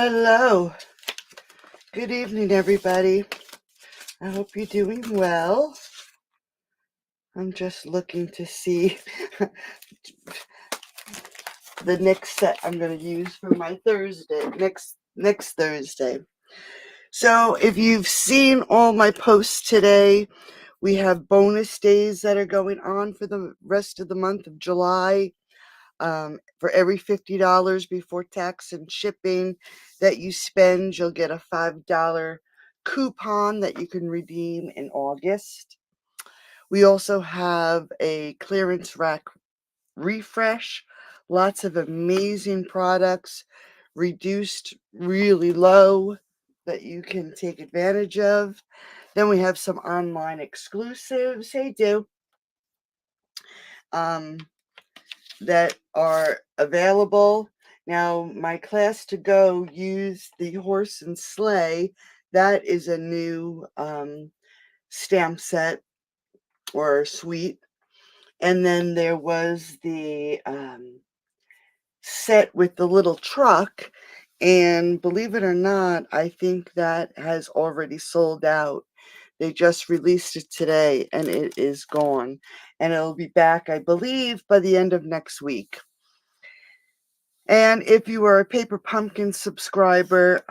Hello. Good evening, everybody. I hope you're doing well. I'm just looking to see the next set I'm going to use for my Thursday, next Thursday. So, if you've seen all my posts today, we have bonus days that are going on for the rest of the month of July. For every $50 before tax and shipping that you spend, you'll get a $5 coupon that you can redeem in August. We also have a clearance rack refresh, lots of amazing products, reduced really low that you can take advantage of. Then we have some online exclusives. Hey, do. That are available. Now, my class to go used the horse and sleigh. That is a new stamp set or suite. And then there was the set with the little truck. And believe it or not, I think that has already sold out. They just released it today and it is gone. And it'll be back, I believe, by the end of next week. And if you are a Paper Pumpkin subscriber,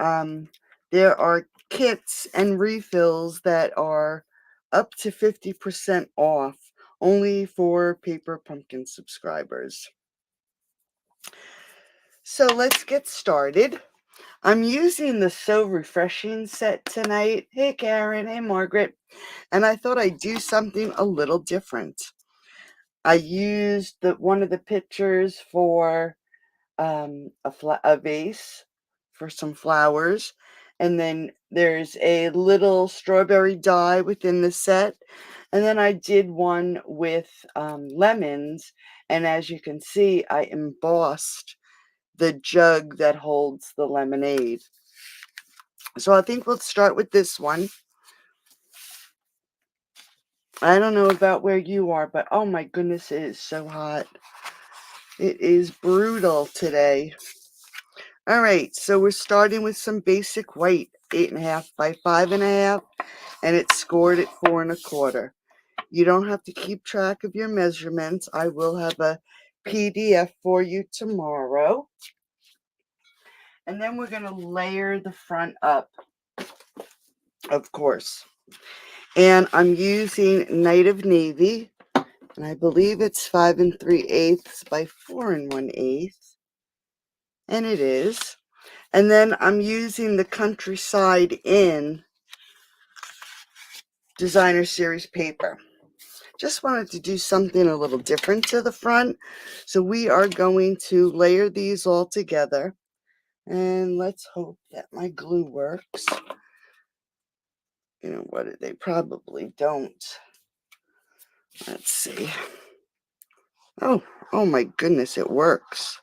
there are kits and refills that are up to 50% off, only for Paper Pumpkin subscribers. So let's get started. I'm using the So Refreshing set tonight. Hey Karen, hey Margaret. And I thought I'd do something a little different. I used one of the pictures for a vase for some flowers, and then there's a little strawberry die within the set, and then I did one with lemons, and as you can see, I embossed the jug that holds the lemonade. So I think we'll start with this one. I don't know about where you are, but oh my goodness, it is so hot. It is brutal today. All right, so we're starting with some basic white, 8.5 by 5.5, and it's scored at 4 1/4. You don't have to keep track of your measurements. I will have a PDF for you tomorrow. And then we're going to layer the front up, of course. And I'm using Night of Navy, and I believe it's 5 3/8 by 4 1/8, and it is. And then I'm using the Countryside Inn Designer Series paper. Just wanted to do something a little different to the front. So we are going to layer these all together. And let's hope that my glue works. You know what? They probably don't. Let's see. Oh my goodness, it works.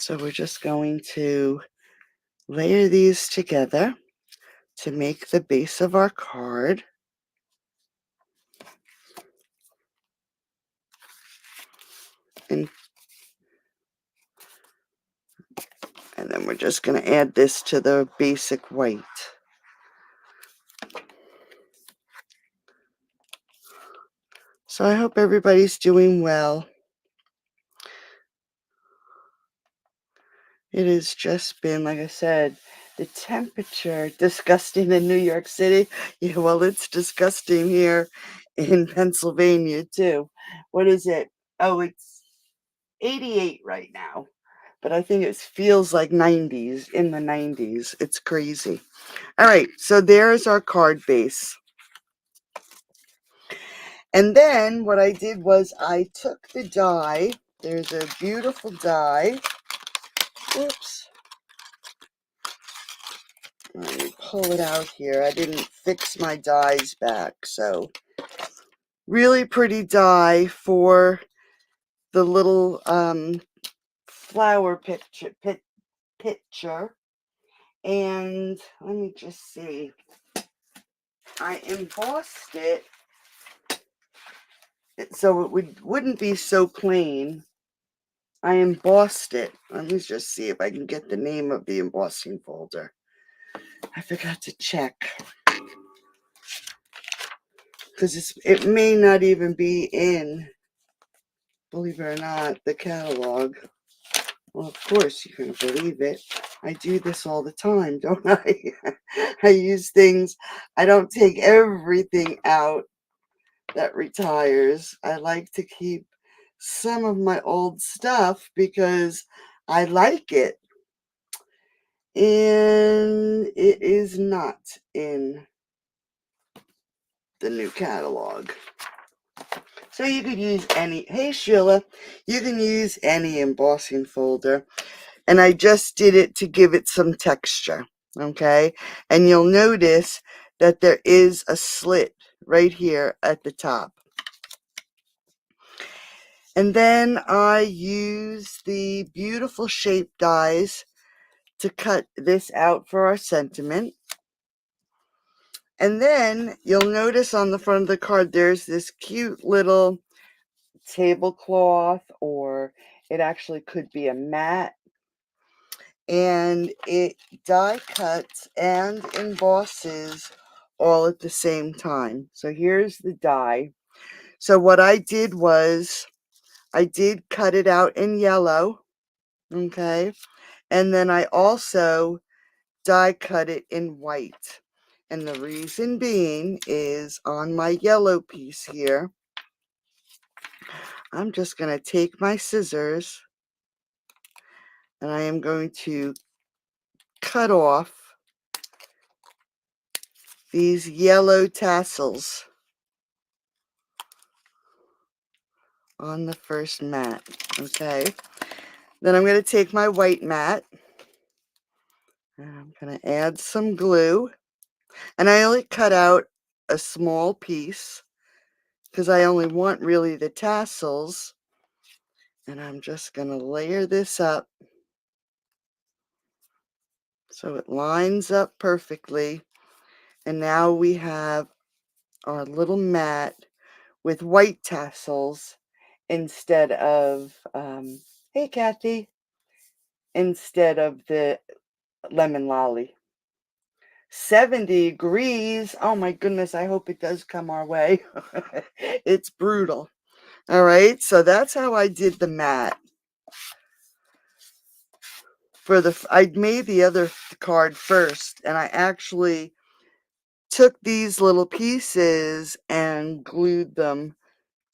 So we're just going to layer these together to make the base of our card. And then we're just going to add this to the basic white. So I hope everybody's doing well. It has just been, like I said, the temperature disgusting in New York City. Yeah, well, it's disgusting here in Pennsylvania too. What is it? Oh, it's 88 right now. But I think it feels like 90s, in the 90s. It's crazy. All right, so there's our card base. And then what I did was I took the die. There's a beautiful die. Oops. Let me pull it out here. I didn't fix my dies back. So really pretty die for the little flower picture. And let me just see. I embossed it so it wouldn't be so plain. I embossed it. Let me just see if I can get the name of the embossing folder. I forgot to check because it may not even be in, believe it or not, the catalog. Well, of course, you can believe it. I do this all the time, don't I? I use things, I don't take everything out that retires. I like to keep some of my old stuff because I like it. And it is not in the new catalog. So you could use any, hey Sheila, you can use any embossing folder. And I just did it to give it some texture, okay? And you'll notice that there is a slit right here at the top. And then I use the beautiful shape dies to cut this out for our sentiment. And then you'll notice on the front of the card, there's this cute little tablecloth, or it actually could be a mat. And it die cuts and embosses all at the same time. So here's the die. So what I did was I did cut it out in yellow, okay? And then I also die cut it in white. And the reason being is on my yellow piece here, I'm just going to take my scissors and I am going to cut off these yellow tassels on the first mat, okay? Then I'm going to take my white mat and I'm going to add some glue. And I only cut out a small piece because I only want really the tassels. And I'm just going to layer this up so it lines up perfectly. And now we have our little mat with white tassels instead of, hey Kathy, instead of the lemon lolly. 70 degrees. Oh my goodness, I hope it does come our way. It's brutal. All right, so that's how I did the mat. I made the other card first, and I actually took these little pieces and glued them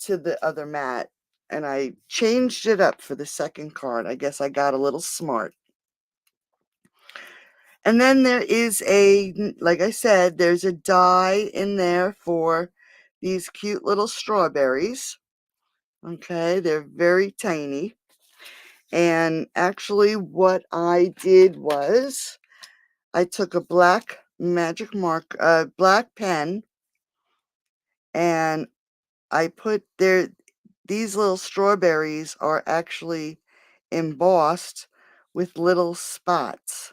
to the other mat. And I changed it up for the second card. I guess I got a little smart. And then there is like I said, there's a die in there for these cute little strawberries. Okay, they're very tiny. And actually what I did was I took a black black pen, and I put these little strawberries are actually embossed with little spots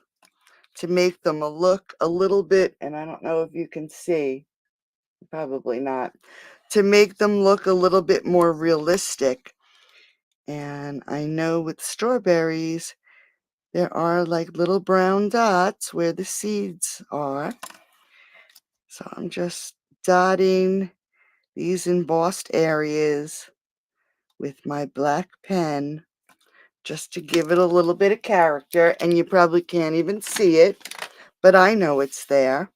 to make them look a little bit, and I don't know if you can see, probably not, to make them look a little bit more realistic. And I know with strawberries, there are like little brown dots where the seeds are. So I'm just dotting these embossed areas with my black pen just to give it a little bit of character. And you probably can't even see it, but I know it's there.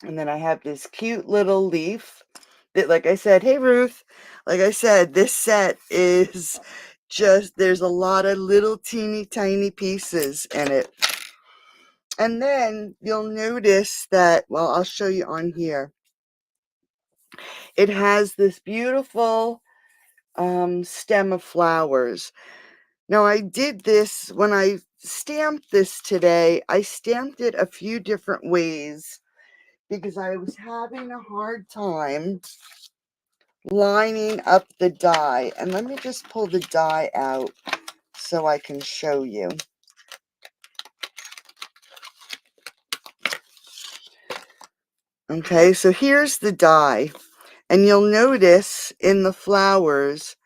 And then I have this cute little leaf that, like I said, hey Ruth, like I said, this set is just, there's a lot of little teeny tiny pieces in it. And then you'll notice that, well, I'll show you on here. It has this beautiful stem of flowers. Now I did this when I stamped this today. I stamped it a few different ways because I was having a hard time lining up the die. And let me just pull the die out so I can show you. Okay, so here's the die. And you'll notice in the flowers,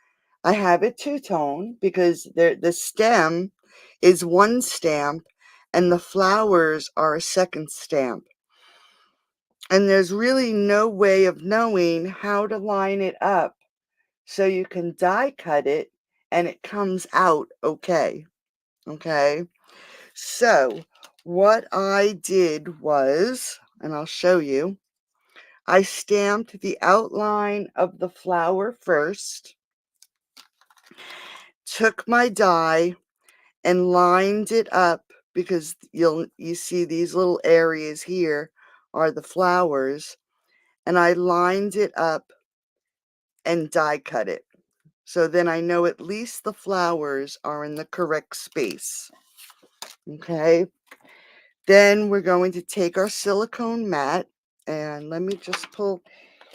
I have it two-tone because the stem is one stamp and the flowers are a second stamp. And there's really no way of knowing how to line it up so you can die cut it and it comes out okay. Okay? So, what I did was, and I'll show you, I stamped the outline of the flower first, took my die and lined it up because you see these little areas here are the flowers, and I lined it up and die cut it. So then I know at least the flowers are in the correct space. Okay. Then we're going to take our silicone mat and let me just pull.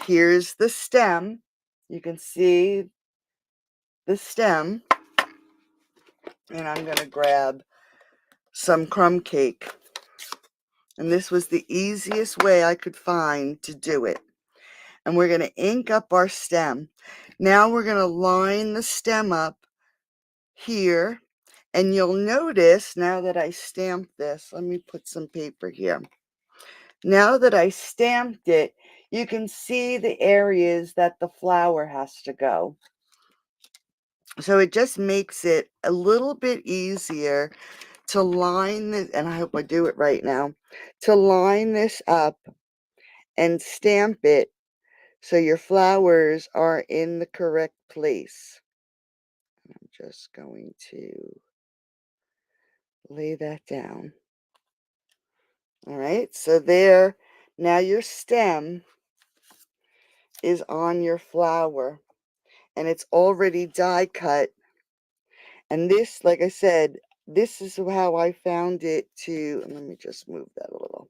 Here's the stem. You can see the stem. And I'm going to grab some crumb cake. And this was the easiest way I could find to do it. And we're going to ink up our stem. Now we're going to line the stem up here. And you'll notice now that I stamped this, let me put some paper here. Now that I stamped it, you can see the areas that the flower has to go. So it just makes it a little bit easier to line this, and I hope I do it right now, to line this up and stamp it so your flowers are in the correct place. I'm just going to lay that down. All right, so there, now your stem is on your flower and it's already die cut. And this, like I said, this is how I found it to, let me just move that a little.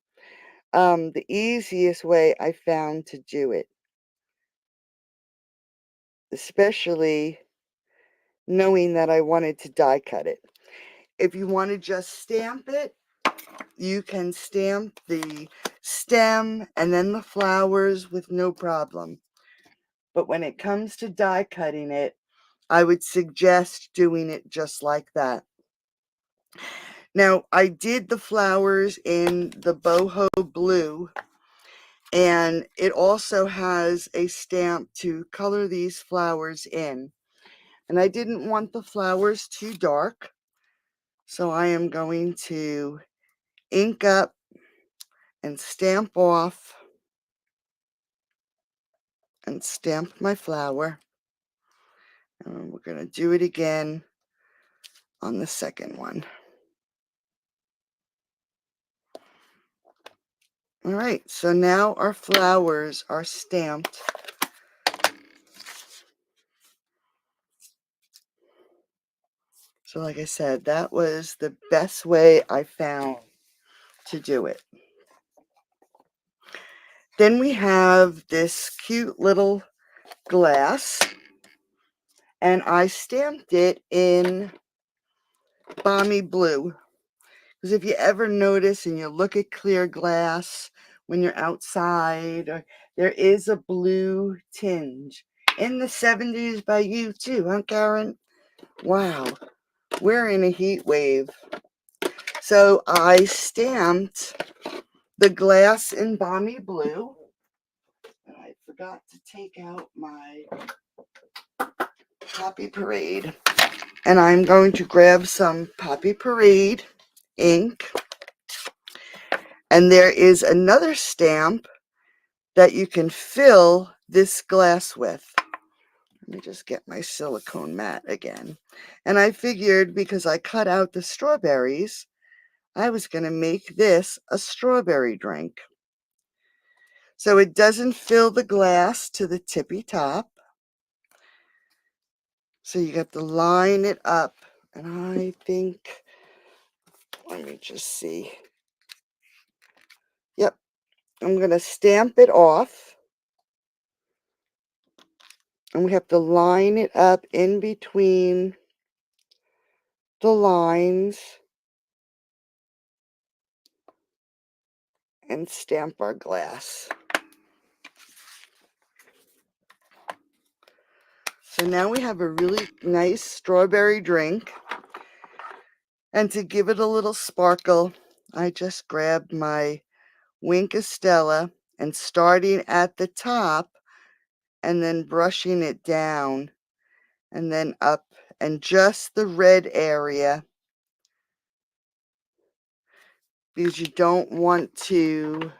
The easiest way I found to do it, especially knowing that I wanted to die cut it. If you want to just stamp it, you can stamp the stem and then the flowers with no problem. But when it comes to die cutting it, I would suggest doing it just like that. Now, I did the flowers in the boho blue, and it also has a stamp to color these flowers in. And I didn't want the flowers too dark, so I am going to ink up and stamp off and stamp my flower. And we're going to do it again on the second one. All right, so now our flowers are stamped. So like I said, that was the best way I found to do it. Then we have this cute little glass, and I stamped it in balmy blue. Because if you ever notice and you look at clear glass when you're outside, or there is a blue tinge. In the 70s by you too, huh, Karen? Wow, we're in a heat wave. So I stamped the glass in balmy blue. And I forgot to take out my Poppy Parade. And I'm going to grab some Poppy Parade ink. And there is another stamp that you can fill this glass with. Let me just get my silicone mat again. And I figured because I cut out the strawberries, I was going to make this a strawberry drink. So it doesn't fill the glass to the tippy top. So you got to line it up. And I think, let me just see. Yep, I'm going to stamp it off. And we have to line it up in between the lines and stamp our glass. So now we have a really nice strawberry drink. And to give it a little sparkle, I just grabbed my Wink Estella and starting at the top and then brushing it down and then up and just the red area, because you don't want the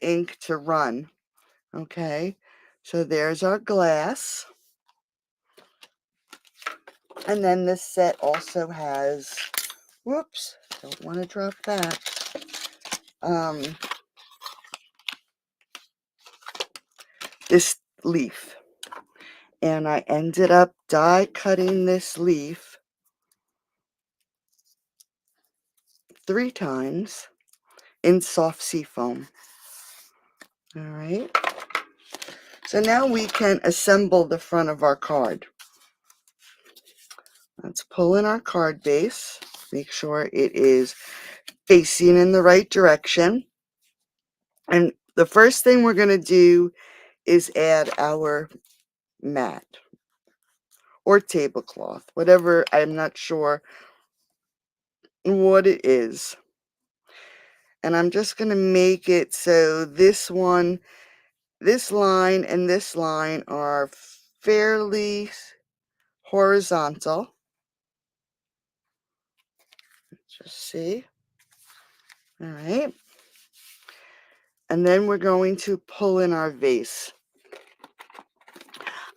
ink to run. Okay, so there's our glass. And then this set also has, whoops, don't want to drop that. This leaf. And I ended up die cutting this leaf 3 times in soft seafoam. All right. So now we can assemble the front of our card. Let's pull in our card base. Make sure it is facing in the right direction. And the first thing we're going to do is add our mat or tablecloth, whatever. I'm not sure what it is. And I'm just going to make it so this line and this line are fairly horizontal. Just see. All right. And then we're going to pull in our vase.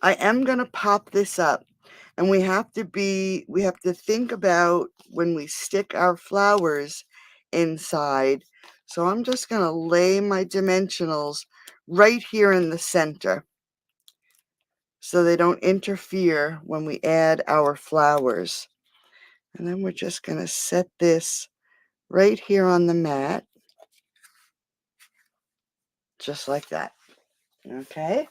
I am going to pop this up, and we have to think about when we stick our flowers inside. So I'm just going to lay my dimensionals right here in the center so they don't interfere when we add our flowers. And then we're just going to set this right here on the mat, just like that. Okay.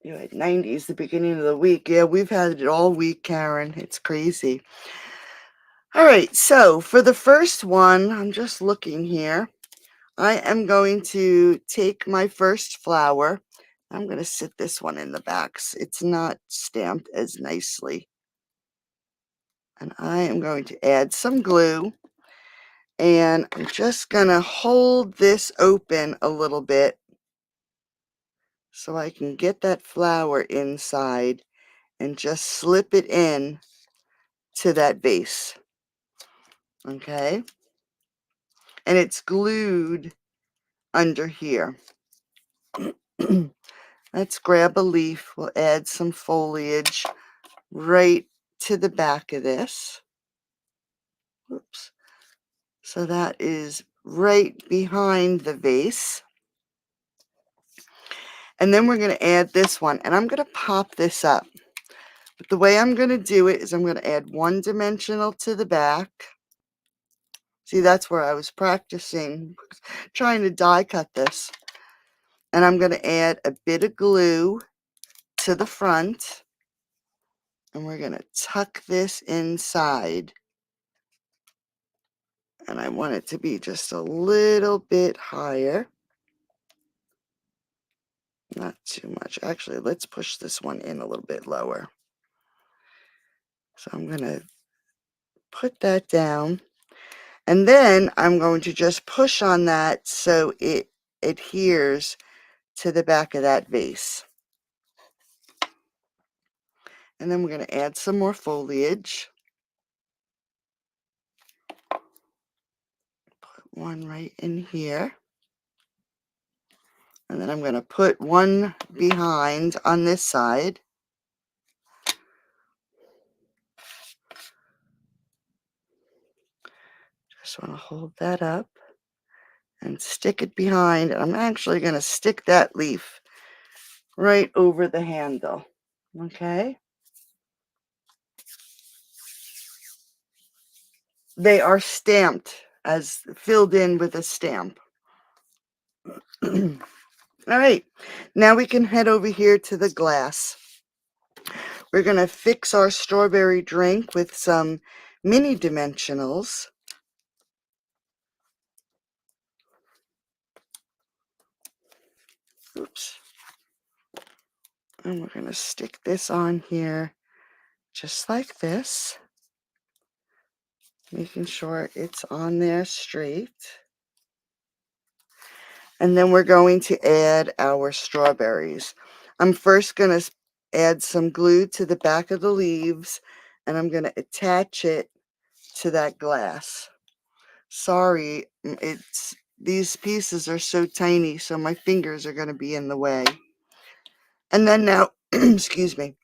You had 90s the beginning of the week. Yeah, we've had it all week, Karen. It's crazy. All right, so for the first one, I'm just looking here. I am going to take my first flower. I'm going to sit this one in the back. It's not stamped as nicely. And I am going to add some glue. And I'm just going to hold this open a little bit so I can get that flower inside and just slip it in to that base. Okay? And it's glued under here. Let's grab a leaf. We'll add some foliage right to the back of this. Oops. So that is right behind the vase. And then we're going to add this one. And I'm going to pop this up. But the way I'm going to do it is I'm going to add 1 dimensional to the back. See, that's where I was practicing, trying to die cut this. And I'm going to add a bit of glue to the front. And we're going to tuck this inside. And I want it to be just a little bit higher. Not too much. Actually, let's push this one in a little bit lower. So I'm going to put that down. And then I'm going to just push on that so it adheres to the back of that vase. And then we're going to add some more foliage. Put one right in here. And then I'm going to put one behind on this side. Just want to hold that up and stick it behind. I'm actually going to stick that leaf right over the handle. Okay. They are stamped, as filled in with a stamp. All right, now we can head over here to the glass. We're going to fix our strawberry drink with some mini dimensionals. Oops. And we're going to stick this on here just like this, making sure it's on there straight. And then we're going to add our strawberries. I'm first going to add some glue to the back of the leaves, and I'm going to attach it to that glass. Sorry, these pieces are so tiny, so my fingers are going to be in the way. And then now, excuse me,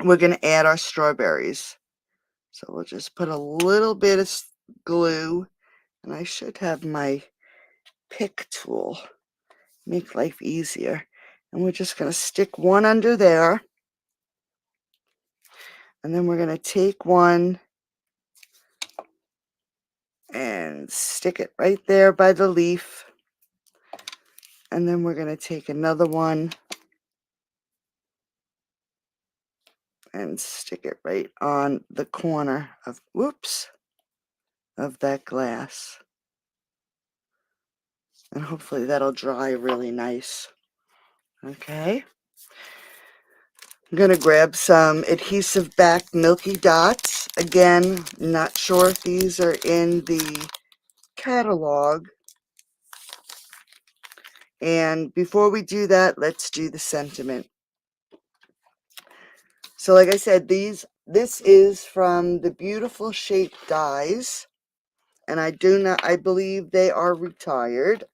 we're going to add our strawberries. So we'll just put a little bit of glue, and I should have my pick tool, make life easier. And we're just going to stick one under there, and then we're going to take one and stick it right there by the leaf. And then we're going to take another one and stick it right on the corner of, whoops, of that glass. And hopefully that'll dry really nice. Okay. I'm going to grab some adhesive back Milky Dots. Again, not sure if these are in the catalog. And before we do that, let's do the sentiment. So like I said, this is from the Beautiful Shape Dies. And I believe they are retired.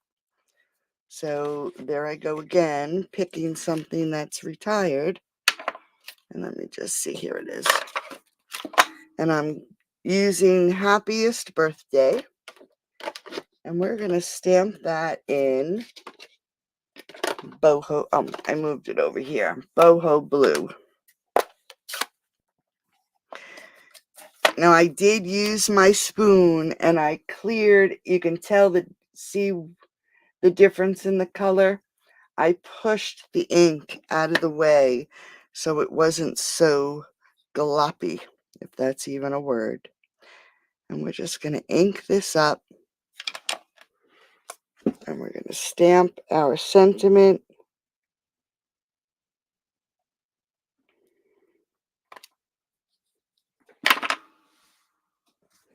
So there I go again, picking something that's retired. And let me just see, here it is. And I'm using Happiest Birthday. And we're going to stamp that in boho, I moved it over here, boho blue. Now I did use my spoon and I cleared, you can see the difference in the color. I pushed the ink out of the way so it wasn't so gloppy, if that's even a word. And we're just going to ink this up. And we're going to stamp our sentiment.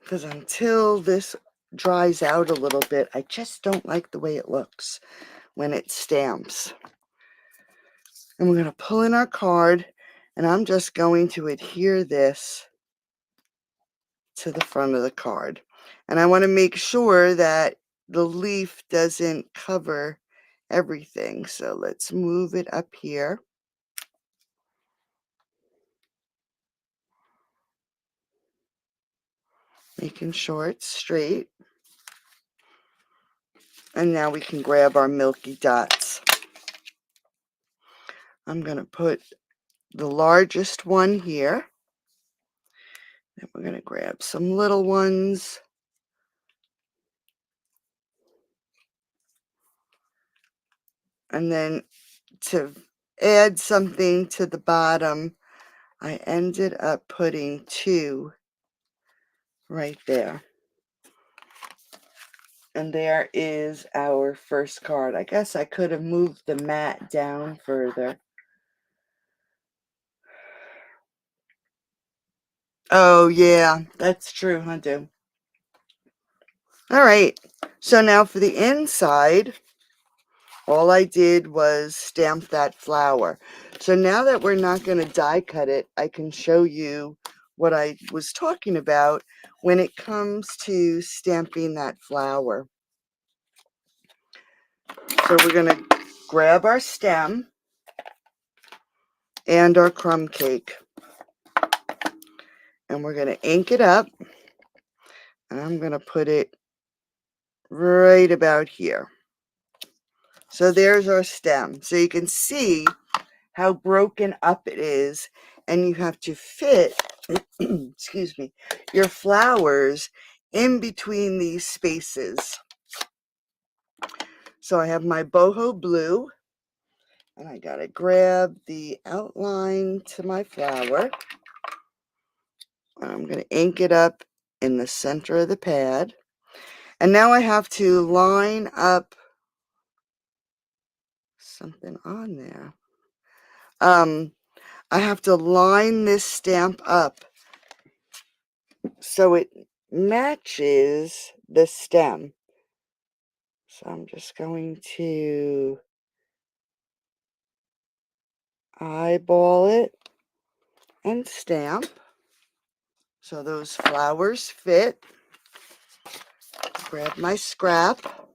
Because until this dries out a little bit, I just don't like the way it looks when it stamps. And we're going to pull in our card, and I'm just going to adhere this to the front of the card. And I want to make sure that the leaf doesn't cover everything. So let's move it up here. Making sure it's straight. And now we can grab our Milky Dots. I'm going to put the largest one here. And we're going to grab some little ones. And then to add something to the bottom, I ended up putting 2 right there. And there is our first card. I guess I could have moved the mat down further. Oh, yeah, that's true, I do. All right, so now for the inside, all I did was stamp that flower. So now that we're not going to die cut it, I can show you what I was talking about when it comes to stamping that flower. So we're going to grab our stem and our crumb cake. And we're going to ink it up. And I'm going to put it right about here. So there's our stem. So you can see how broken up it is. And you have to fit, excuse me, your flowers in between these spaces. So I have my boho blue. And I got to grab the outline to my flower. I'm going to ink it up in the center of the pad. And now I have to line up something on there. I have to line this stamp up so it matches the stem. So I'm just going to eyeball it and stamp so those flowers fit. Grab my scrap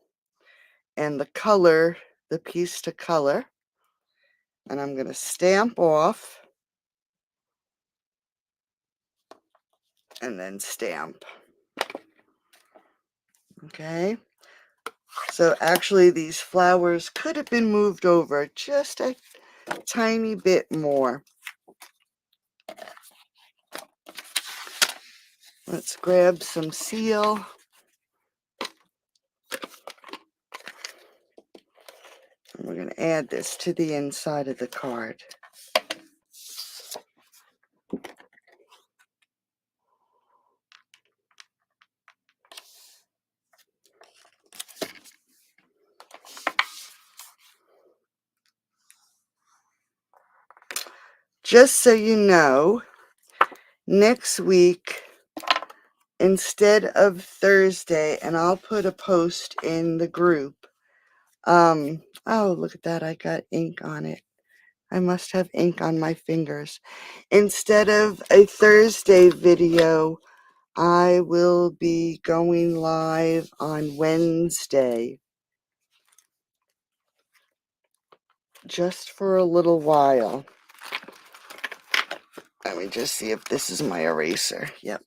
and the color, the piece to color, and I'm going to stamp off and then stamp. Okay, so actually these flowers could have been moved over just a tiny bit more. Let's grab some seal. And we're going to add this to the inside of the card. Just so you know, next week, instead of Thursday, and I'll put a post in the group. Oh, look at that. I got ink on it. I must have ink on my fingers. Instead of a Thursday video, I will be going live on Wednesday. Just for a little while. Let me just see if this is my eraser. Yep.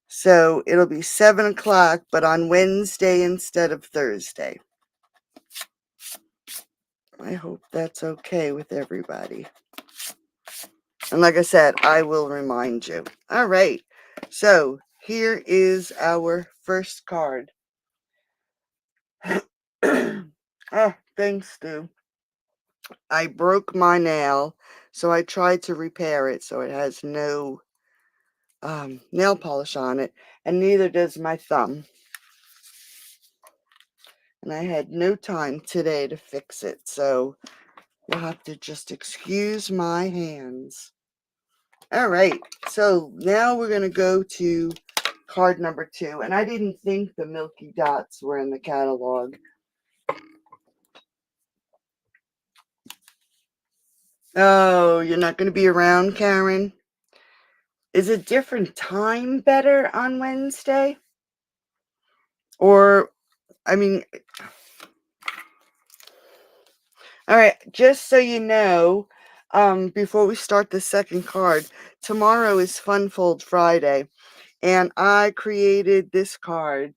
So it'll be 7 o'clock, but on Wednesday instead of Thursday. I hope that's okay with everybody. And like I said, I will remind you. All right. So here is our first card. Oh, thanks, Stu. I broke my nail, so I tried to repair it so it has no nail polish on it, and neither does my thumb. And I had no time today to fix it, so you'll have to just excuse my hands. All right, so now we're going to go to card number 2, and I didn't think the Milky Dots were in the catalog. Oh, you're not going to be around, Karen? Is a different time better on Wednesday? Or, I mean, all right, just so you know, before we start the second card, tomorrow is Fun Fold Friday, and I created this card,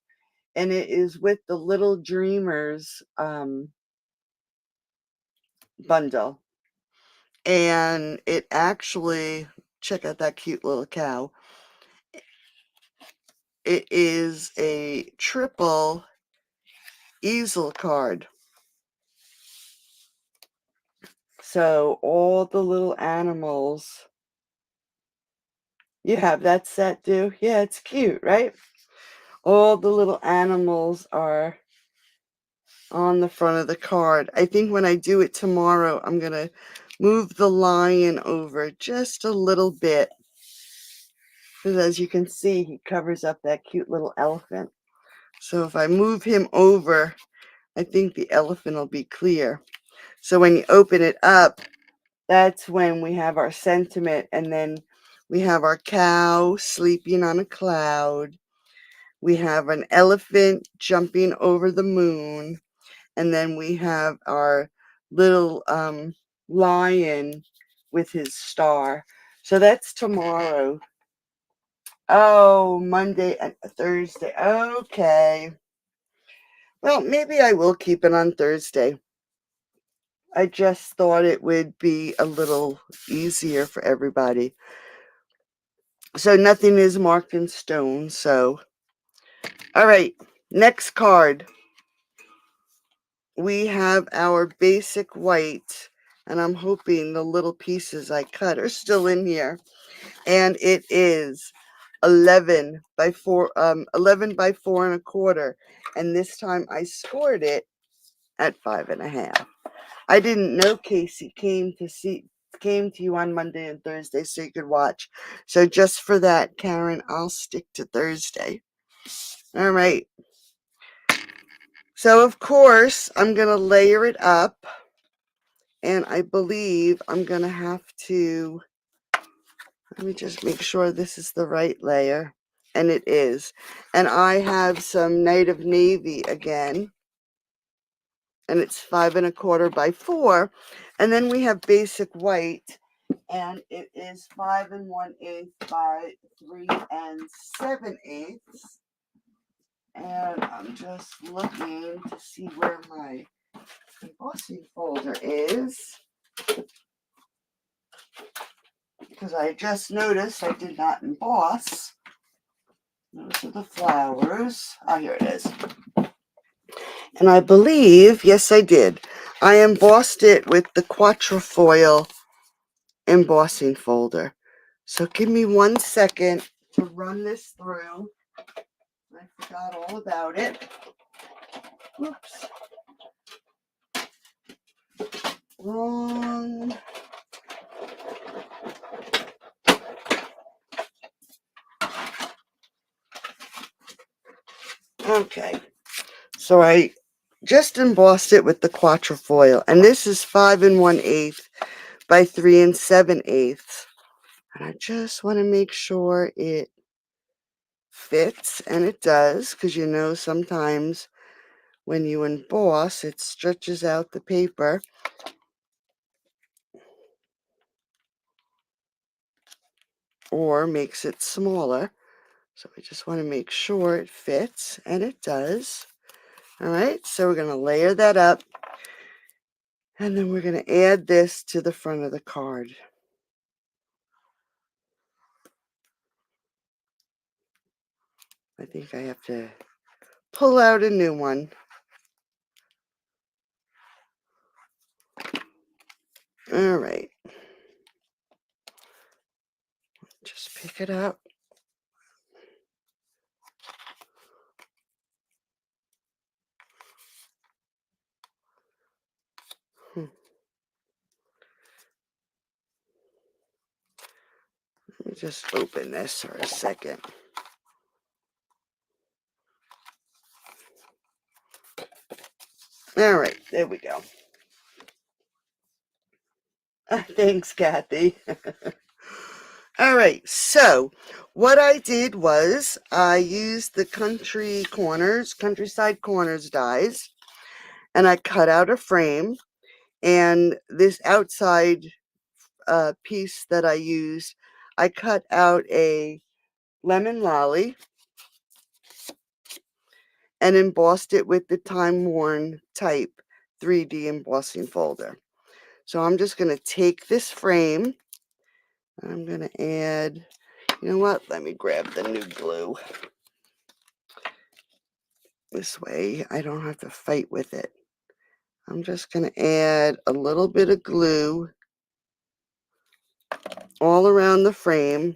and it is with the Little Dreamers bundle. And it actually, check out that cute little cow. It is a triple easel card. So all the little animals, you have that set, do? Yeah, it's cute, right? All the little animals are on the front of the card. I think when I do it tomorrow, I'm going to move the lion over just a little bit. Because as you can see, he covers up that cute little elephant. So if I move him over, I think the elephant will be clear. So when you open it up, that's when we have our sentiment. And then we have our cow sleeping on a cloud. We have an elephant jumping over the moon. And then we have our little lion with his star. So that's tomorrow. Oh, Monday and Thursday. Okay. Well, maybe I will keep it on Thursday. I just thought it would be a little easier for everybody. So nothing is marked in stone. So, all right. Next card. We have our basic white, and I'm hoping the little pieces I cut are still in here. And it is 11 by 4 and a quarter, and this time I scored it at 5.5. I didn't know Casey came to you on Monday and Thursday so you could watch. So just for that, Karen, I'll stick to Thursday. All right. So of course, I'm going to layer it up, and I believe I'm going to have to, let me just make sure this is the right layer, and it is. And I have some Night of Navy again, and it's 5 1/4 by 4. And then we have basic white, and it is 5 1/8 by 3 7/8. And I'm just looking to see where my embossing folder is, because I just noticed I did not emboss. Those are the flowers. Oh, here it is. And I believe, yes, I did. I embossed it with the Quatrefoil embossing folder. So give me 1 second to run this through. I forgot all about it. Oops. Wrong. Okay. So I just embossed it with the Quatrefoil. And this is 5 1/8 by 3 7/8. And I just want to make sure it fits, and it does, because you know sometimes when you emboss, it stretches out the paper. Or makes it smaller. So we just want to make sure it fits, and it does. All right, so we're going to layer that up, and then we're going to add this to the front of the card. I think I have to pull out a new one. All right. Just pick it up. Let me just open this for a second. All right, there we go. Thanks, Kathy. All right, so what I did was I used the Countryside Corners dies, and I cut out a frame, and this outside piece that I used, I cut out a lemon lolly and embossed it with the Time Worn Type 3D embossing folder. So I'm just going to take this frame, and I'm going to add, you know what, let me grab the new glue. This way I don't have to fight with it. I'm just going to add a little bit of glue all around the frame.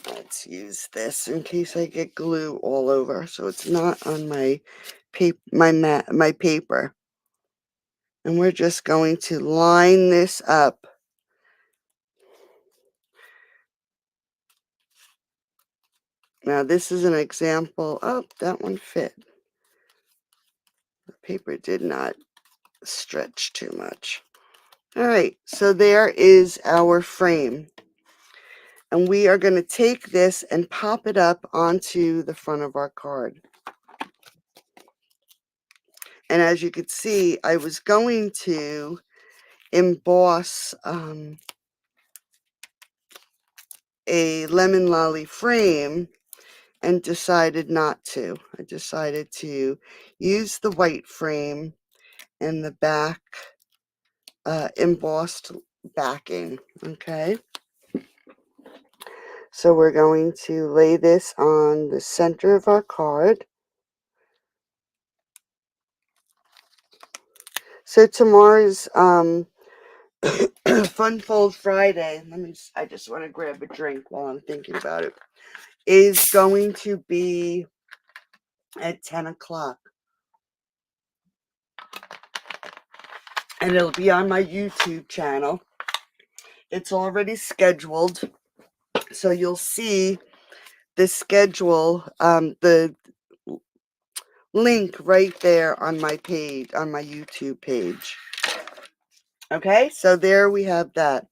Let's use this in case I get glue all over, so it's not on my paper. And we're just going to line this up. Now this is an example. Oh, that one fit. The paper did not stretch too much. All right, so there is our frame. And we are going to take this and pop it up onto the front of our card. And as you can see, I was going to emboss a lemon lolly frame and decided not to. I decided to use the white frame and the back embossed backing. Okay. So we're going to lay this on the center of our card. So tomorrow's Fun Fold Friday, I just want to grab a drink while I'm thinking about it, is going to be at 10 o'clock. and it'll be on my YouTube channel. It's already scheduled, so you'll see the schedule, the link right there on my page, on my YouTube page. Okay, so there we have that.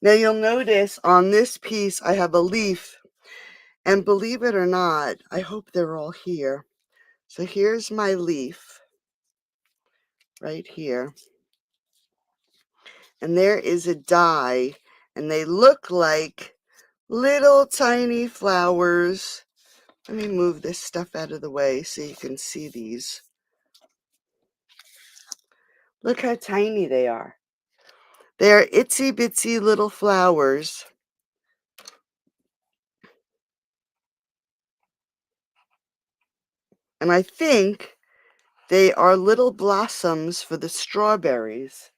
Now you'll notice on this piece I have a leaf, and believe it or not, I hope they're all here. So here's my leaf right here, and there is a die, and they look like little tiny flowers. Let me move this stuff out of the way so you can see these. Look how tiny they are. They're itsy bitsy little flowers. And I think they are little blossoms for the strawberries.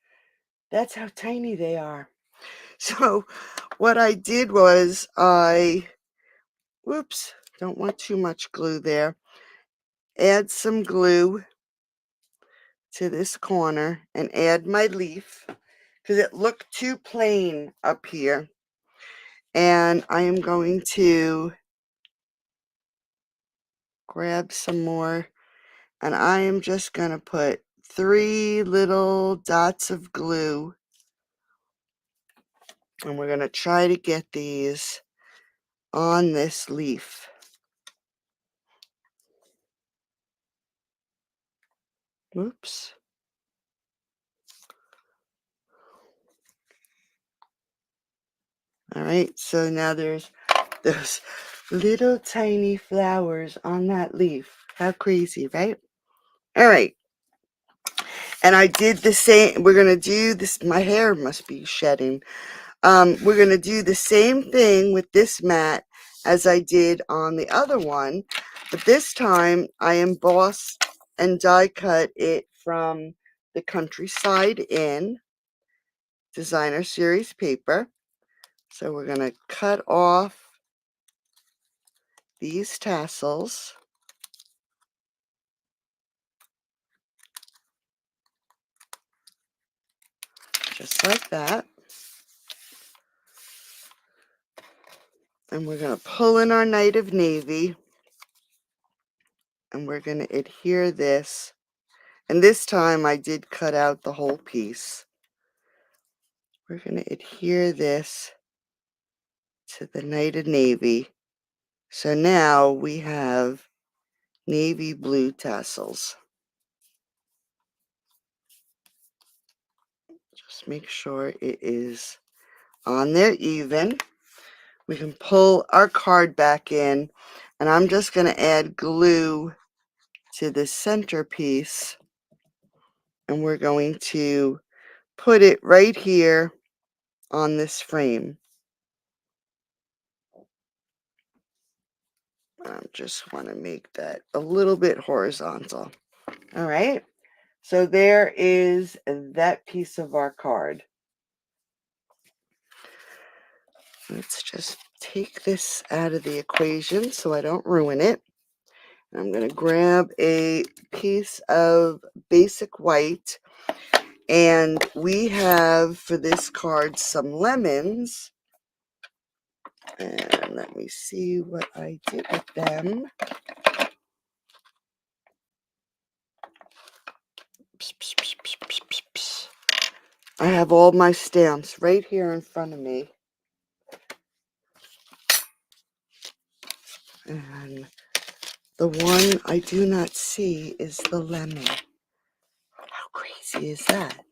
That's how tiny they are. So what I did was whoops, don't want too much glue there. Add some glue to this corner and add my leaf because it looked too plain up here. And I am going to grab some more, and I am just going to put 3 little dots of glue, and we're going to try to get these on this leaf. Oops. All right, so now there's those little tiny flowers on that leaf. How crazy, right? All right. And I did the same. We're going to do this. My hair must be shedding. We're going to do the same thing with this mat as I did on the other one. But this time I embossed and die cut it from the Countryside Inn Designer Series paper. So we're going to cut off these tassels. Just like that. And we're going to pull in our Night of Navy. And we're going to adhere this. And this time I did cut out the whole piece. We're going to adhere this to the Night of Navy. So now we have navy blue tassels. Just make sure it is on there even. We can pull our card back in, and I'm just going to add glue to the centerpiece, and we're going to put it right here on this frame. I just want to make that a little bit horizontal. All right, so there is that piece of our card. Let's just take this out of the equation so I don't ruin it. I'm going to grab a piece of basic white, and we have for this card some lemons. And let me see what I did with them. I have all my stamps right here in front of me. And the one I do not see is the lemon. How crazy is that?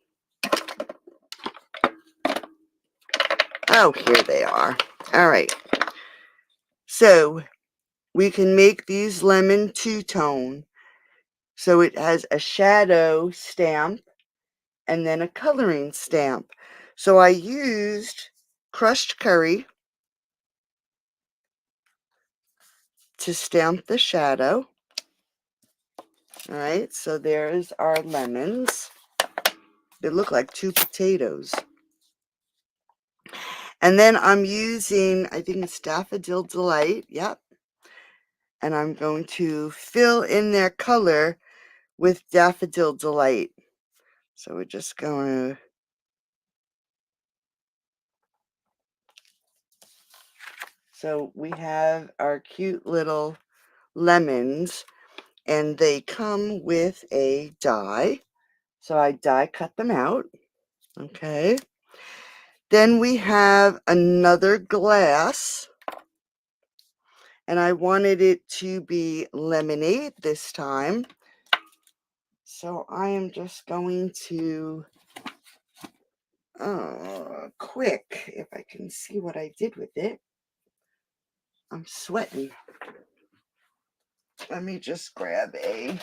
Oh, here they are. All right. So we can make these lemon two-tone. So it has a shadow stamp and then a coloring stamp. So I used crushed curry to stamp the shadow. All right, so there's our lemons. They look like 2 potatoes. And then I'm using, I think it's Daffodil Delight. Yep. And I'm going to fill in their color with Daffodil Delight. So we're just going to so we have our cute little lemons, and they come with a die. So I die cut them out. Okay. Then we have another glass, and I wanted it to be lemonade this time. So I am just going to, quick, if I can see what I did with it. I'm sweating. Let me just grab a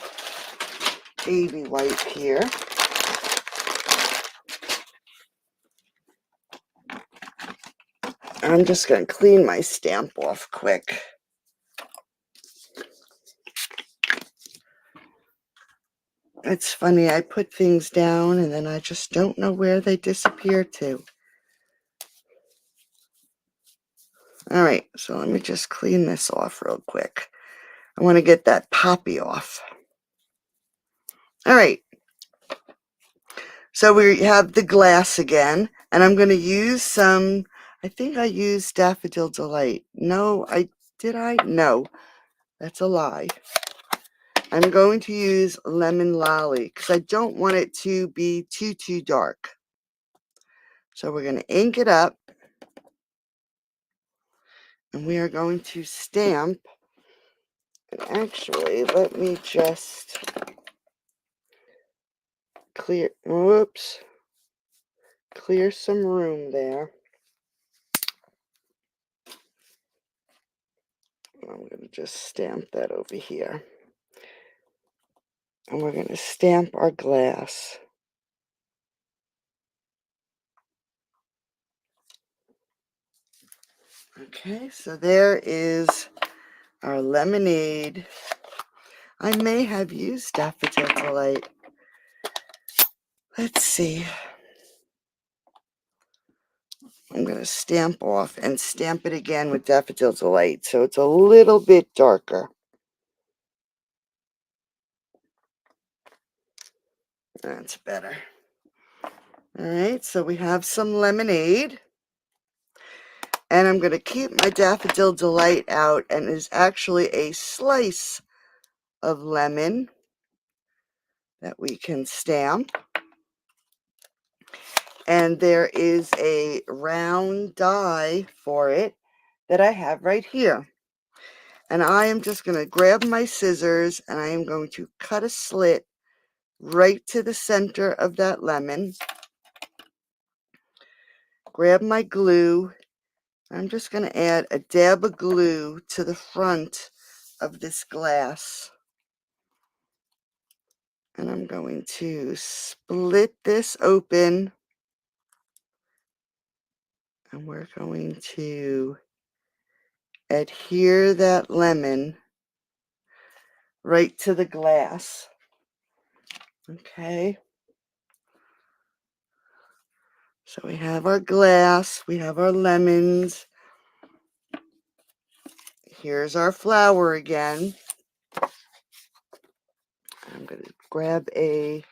baby wipe here. I'm just going to clean my stamp off quick. It's funny, I put things down and then I just don't know where they disappear to. All right, so let me just clean this off real quick. I want to get that poppy off. All right, so we have the glass again, and I'm going to use some, I think I used Daffodil Delight. No, did I? No, that's a lie. I'm going to use Lemon Lolly because I don't want it to be too dark. So we're going to ink it up, and we are going to stamp. And actually, let me just clear some room there. I'm going to just stamp that over here. And we're going to stamp our glass. Okay, so there is our lemonade. I may have used Daffodil Delight. Let's see. I'm going to stamp off and stamp it again with Daffodil Delight so it's a little bit darker. That's better. All right, so we have some lemonade. And I'm going to keep my Daffodil Delight out, and it's actually a slice of lemon that we can stamp. And there is a round die for it that I have right here. And I am just going to grab my scissors, and I am going to cut a slit right to the center of that lemon. Grab my glue. I'm just going to add a dab of glue to the front of this glass. And I'm going to split this open. And we're going to adhere that lemon right to the glass. Okay. So we have our glass, we have our lemons. Here's our flower again. I'm going to grab a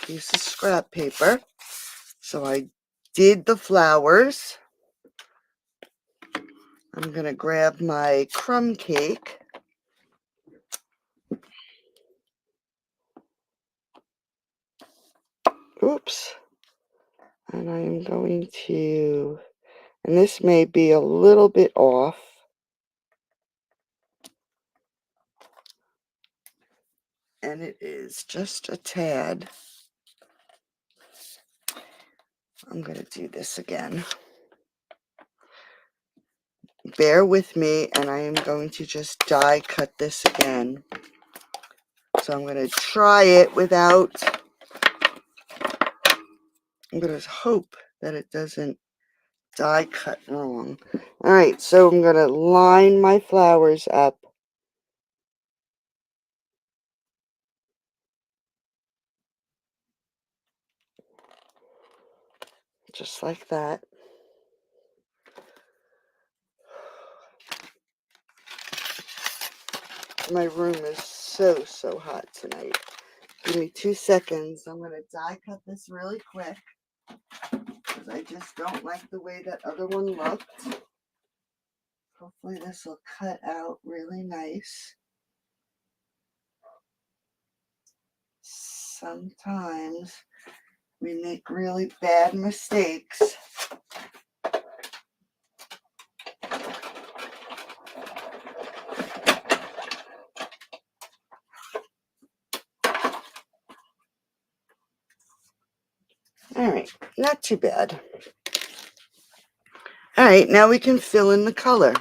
piece of scrap paper. So I did the flowers. I'm going to grab my crumb cake. Oops. And I'm going to, and this may be a little bit off. And it is just a tad. I'm going to do this again. Bear with me, and I am going to just die cut this again. So I'm going to try it without, I'm going to hope that it doesn't die cut wrong. All right, so I'm going to line my flowers up. Just like that. My room is so hot tonight. Give me 2 seconds. I'm going to die cut this really quick because I just don't like the way that other one looked. Hopefully this will cut out really nice. Sometimes we make really bad mistakes. All right, not too bad. All right, now we can fill in the color.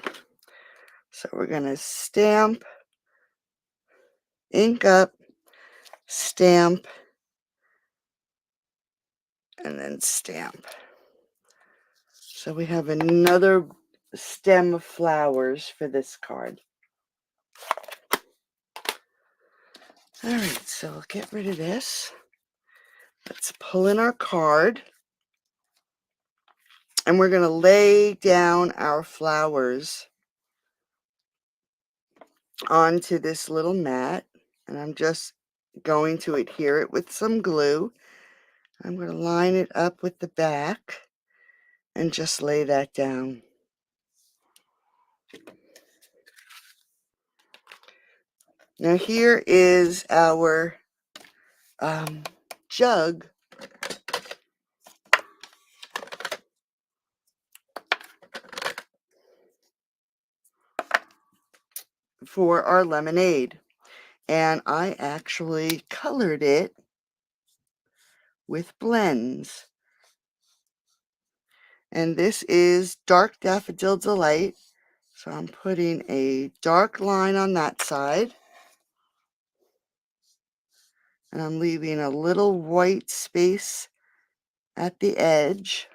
So we're going to stamp, ink up, stamp, and then stamp. So we have another stem of flowers for this card. All right, so I'll get rid of this. Let's pull in our card. And we're going to lay down our flowers onto this little mat. And I'm just going to adhere it with some glue. I'm going to line it up with the back and just lay that down. Now here is our jug for our lemonade. And I actually colored it with blends. And this is Dark Daffodil Delight. So I'm putting a dark line on that side. And I'm leaving a little white space at the edge.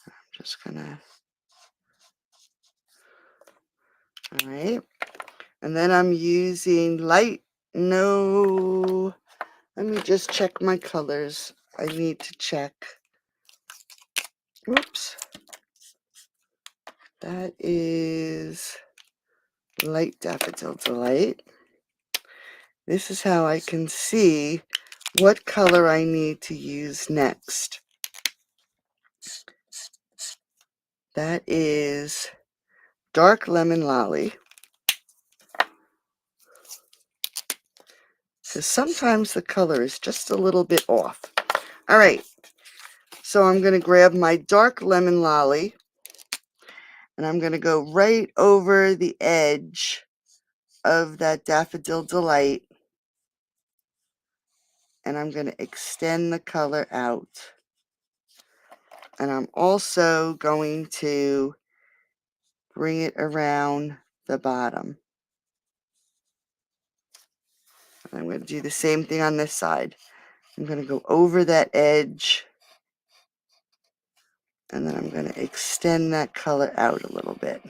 I'm just gonna, all right. And then I'm using light, no, let me just check my colors. I need to check. Oops. That is Light Daffodil Delight. This is how I can see what color I need to use next. That is Dark Lemon Lolly. So sometimes the color is just a little bit off. All right, so I'm going to grab my Dark Lemon Lolly and I'm going to go right over the edge of that Daffodil Delight, and I'm going to extend the color out. And I'm also going to bring it around the bottom. And I'm going to do the same thing on this side. I'm going to go over that edge, and then I'm going to extend that color out a little bit.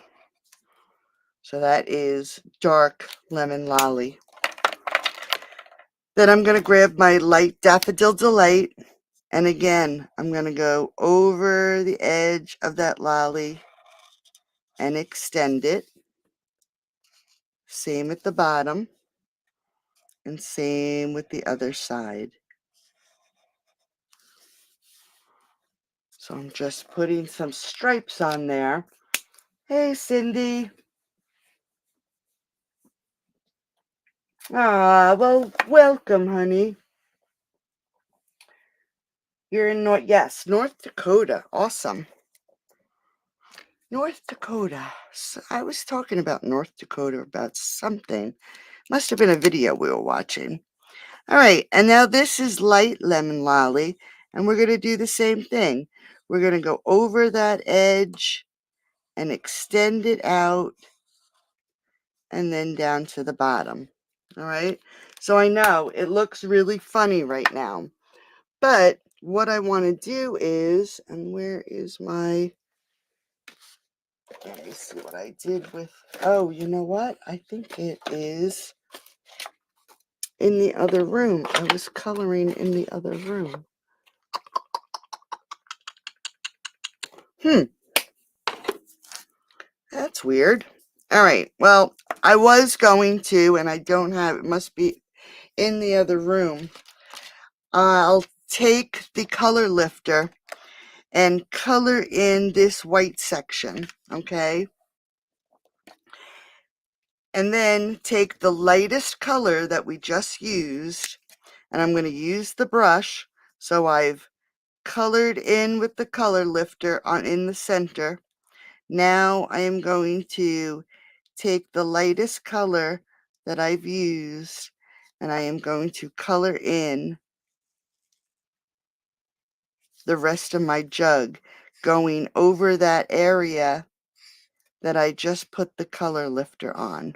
So that is Dark Lemon Lolly. Then I'm going to grab my Light Daffodil Delight, and again, I'm going to go over the edge of that lolly and extend it. Same at the bottom, and same with the other side. So I'm just putting some stripes on there. Hey, Cindy. Ah, well, welcome, honey. You're in North Dakota. Awesome. North Dakota. So I was talking about North Dakota about something. Must have been a video we were watching. All right, and now this is Light Lemon Lolly, and we're going to do the same thing. We're going to go over that edge and extend it out and then down to the bottom. All right, so I know it looks really funny right now, but what I want to do is, and where is my, let me see what I did with, oh, you know what? I think it is in the other room. I was coloring in the other room. That's weird. All right, well, I was going to, and I don't have it, must be in the other room. I'll take the color lifter and color in this white section, okay? And then take the lightest color that we just used, and I'm going to use the brush. So I've colored in with the color lifter on in the center. Now I am going to take the lightest color that I've used, and I am going to color in the rest of my jug, going over that area that I just put the color lifter on.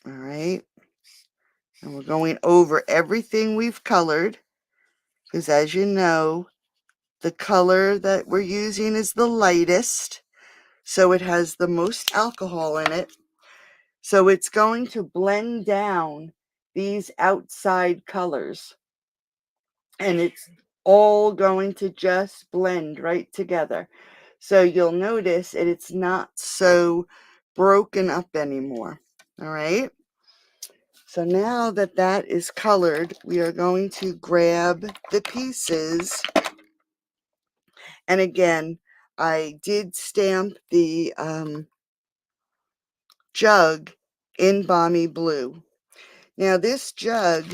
All right. And we're going over everything we've colored, because as you know, the color that we're using is the lightest, so it has the most alcohol in it. So it's going to blend down these outside colors, and it's all going to just blend right together. So you'll notice it's not so broken up anymore. All right. So now that that is colored, we are going to grab the pieces. And again, I did stamp the jug in Balmy Blue. Now this jug,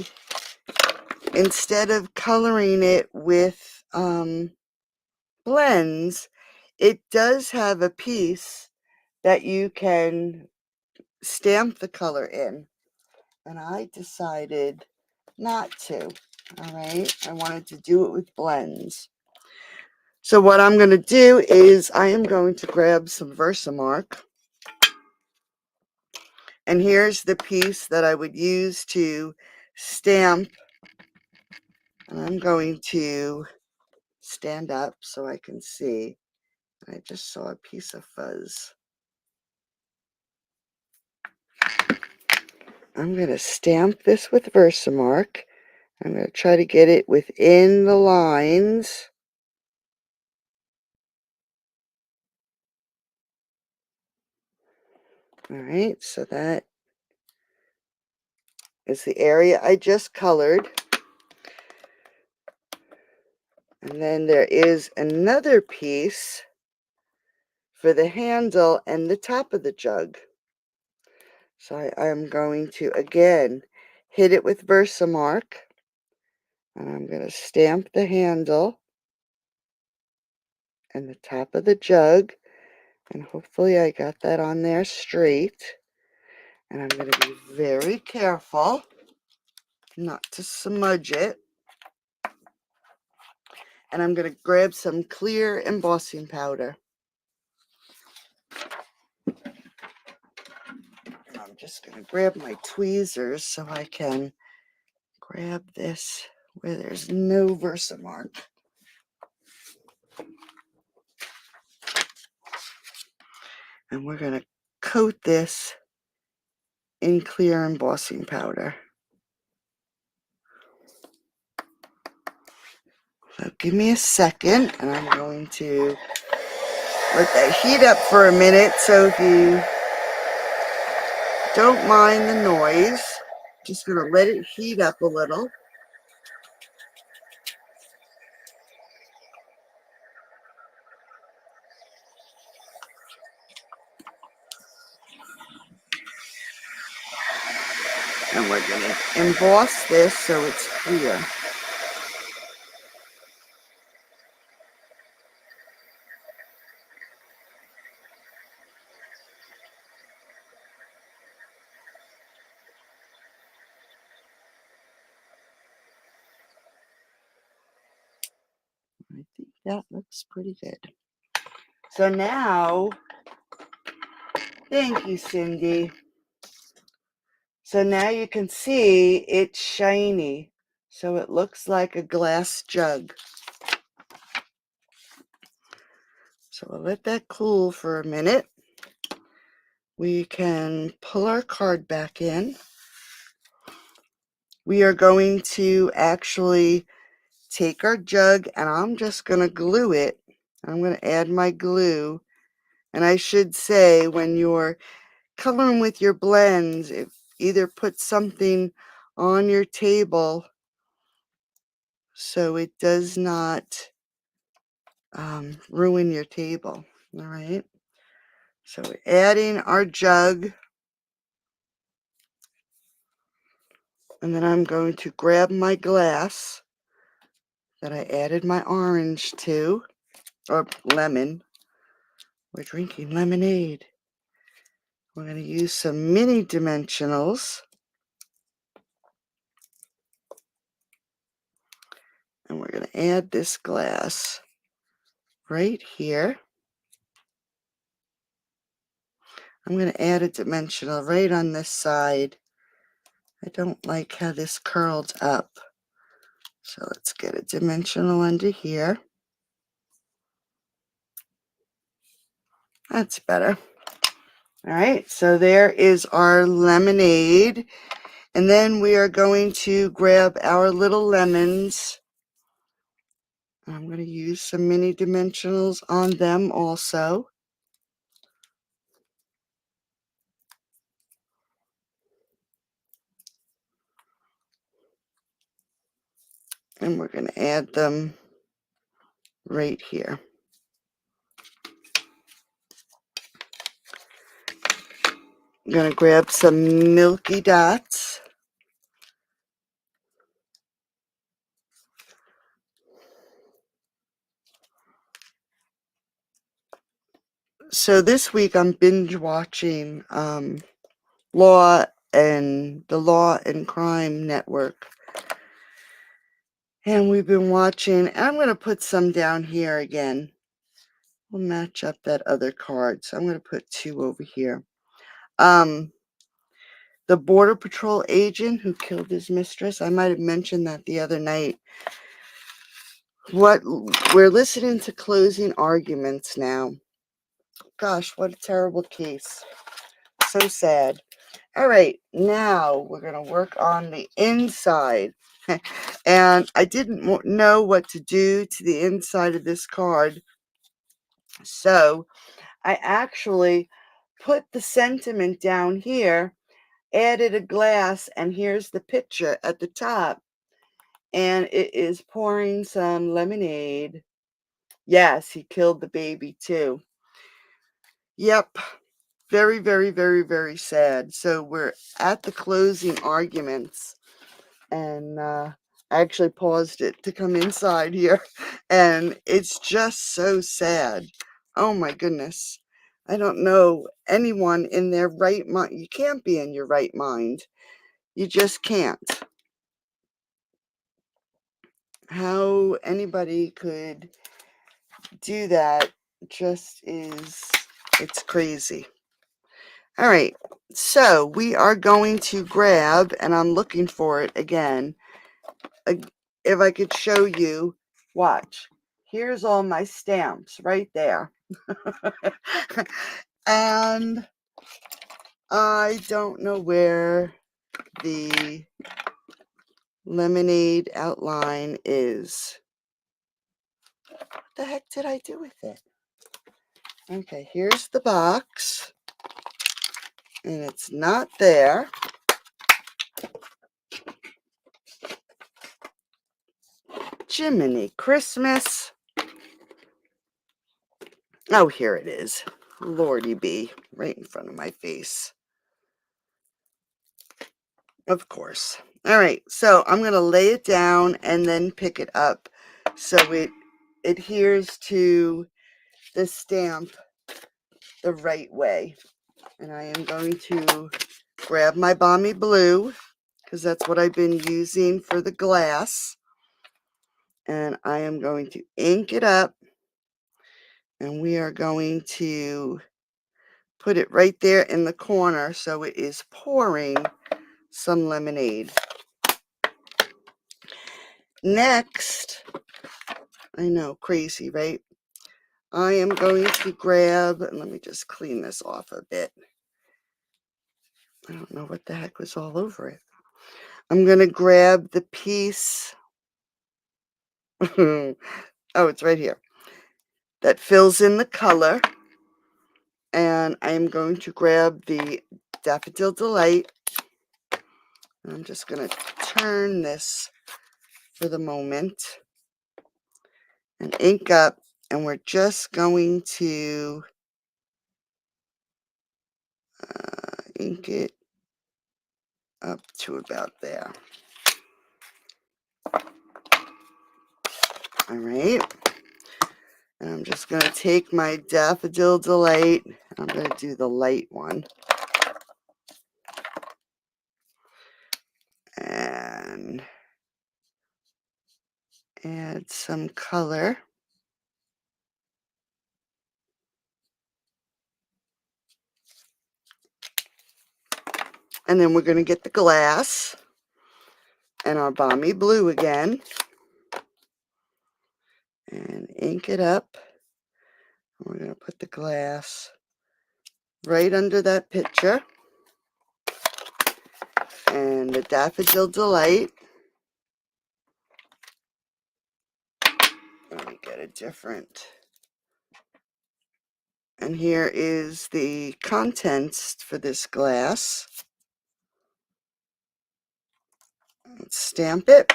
instead of coloring it with blends, it does have a piece that you can stamp the color in. And I decided not to. All right, I wanted to do it with blends. So what I'm going to do is I am going to grab some Versamark. And here's the piece that I would use to stamp. And I'm going to stand up so I can see. I just saw a piece of fuzz. I'm going to stamp this with Versamark. I'm going to try to get it within the lines. All right, so that is the area I just colored. And then there is another piece for the handle and the top of the jug. So I'm going to, again, hit it with Versamark. And I'm going to stamp the handle and the top of the jug. And hopefully I got that on there straight. And I'm going to be very careful not to smudge it. And I'm going to grab some clear embossing powder. I'm just going to grab my tweezers so I can grab this where there's no Versamark. And we're going to coat this in clear embossing powder. So give me a second, and I'm going to let that heat up for a minute. So if you don't mind the noise, just going to let it heat up a little. And we're going to emboss this so it's clear. I think that looks pretty good. So now, thank you, Cindy. So now you can see it's shiny. So it looks like a glass jug. So we'll let that cool for a minute. We can pull our card back in. We are going to actually take our jug, and I'm just going to glue it. I'm going to add my glue And I should say, when you're coloring with your blends, either put something on your table so it does not ruin your table. All right. So we're adding our jug. And then I'm going to grab my glass that I added my orange to, or lemon. We're drinking lemonade. We're going to use some mini dimensionals. And we're going to add this glass right here. I'm going to add a dimensional right on this side. I don't like how this curled up. So let's get a dimensional under here. That's better. All right, so there is our lemonade. And then we are going to grab our little lemons. I'm going to use some mini dimensionals on them also. And we're going to add them right here. I'm going to grab some Milky Dots. So this week I'm binge watching the Law and Crime Network. And we've been watching, and I'm going to put some down here again. We'll match up that other card. So I'm going to put 2 over here. The Border Patrol agent who killed his mistress. I might have mentioned that the other night. We're listening to closing arguments now. Gosh, what a terrible case. So sad. All right, now we're going to work on the inside. And I didn't know what to do to the inside of this card. So I actually put the sentiment down here, added a glass, and here's the picture at the top. And it is pouring some lemonade. Yes, he killed the baby too. Yep. Very, very, very, very sad. So we're at the closing arguments. And I actually paused it to come inside here. And it's just so sad. Oh my goodness. I don't know anyone in their right mind. You can't be in your right mind. You just can't. How anybody could do that just it's crazy. All right, so we are going to grab, and I'm looking for it again. If I could show you, watch. Here's all my stamps right there. And I don't know where the lemonade outline is. What the heck did I do with it? Okay, here's the box. And it's not there. Jiminy Christmas. Oh, here it is. Lordy be, right in front of my face. Of course. All right, so I'm going to lay it down and then pick it up so it adheres to the stamp the right way. And I am going to grab my Balmy Blue, because that's what I've been using for the glass. And I am going to ink it up. And we are going to put it right there in the corner so it is pouring some lemonade. Next, I know, crazy, right? I am going to grab, and let me just clean this off a bit. I don't know what the heck was all over it. I'm going to grab the piece. Oh, it's right here. That fills in the color. And I'm going to grab the Daffodil Delight. I'm just going to turn this for the moment and ink up, and we're just going to ink it up to about there. All right. And I'm just going to take my Daffodil Delight. I'm going to do the light one. And add some color. And then we're going to get the glass and our balmy blue again. And ink it up. We're going to put the glass right under that picture. And the Daffodil Delight. Let me get a different. And here is the contents for this glass. Let's stamp it.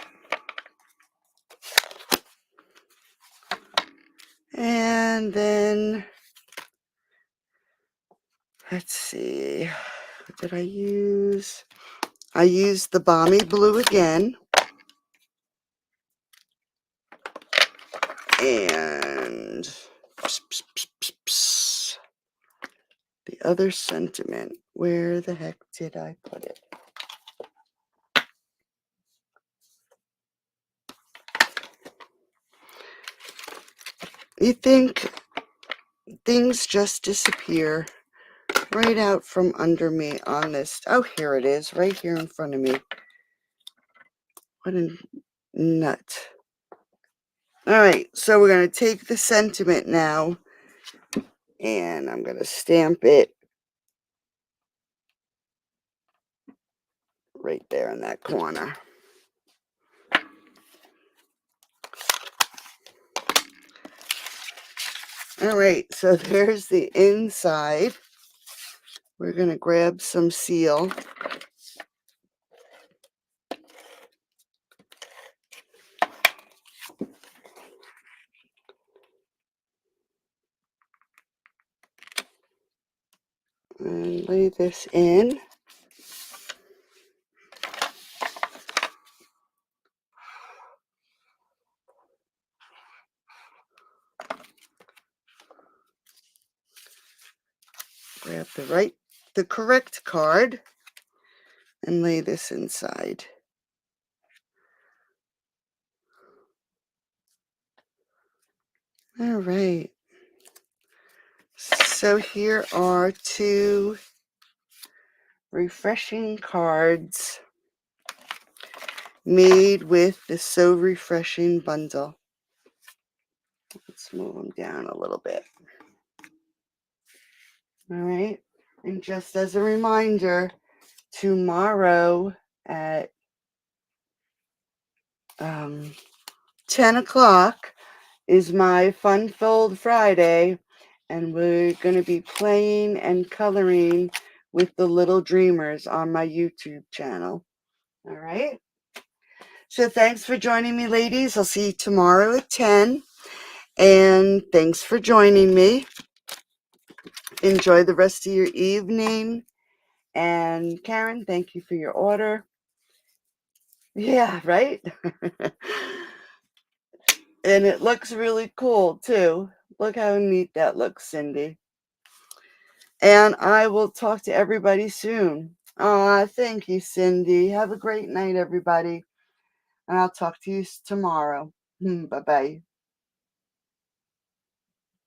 And then, let's see, what did I use? I used the balmy blue again. And the other sentiment, where the heck did I put it? You think things just disappear right out from under me on this. Oh, here it is, right here in front of me. What a nut. All right, so we're going to take the sentiment now, and I'm going to stamp it right there in that corner. All right, so there's the inside. We're going to grab some seal. And lay this in. Grab the correct card and lay this inside. All right. So here are 2 refreshing cards made with the So Refreshing bundle. Let's move them down a little bit. All right. And just as a reminder, tomorrow at 10 o'clock is my Fun Filled Friday, and we're going to be playing and coloring with the Little Dreamers on my YouTube channel. All right. So thanks for joining me, ladies. I'll see you tomorrow at 10. And thanks for joining me. Enjoy the rest of your evening. And Karen, thank you for your order. Yeah, right? And it looks really cool, too. Look how neat that looks, Cindy. And I will talk to everybody soon. Thank you, Cindy. Have a great night, everybody. And I'll talk to you tomorrow. Bye-bye.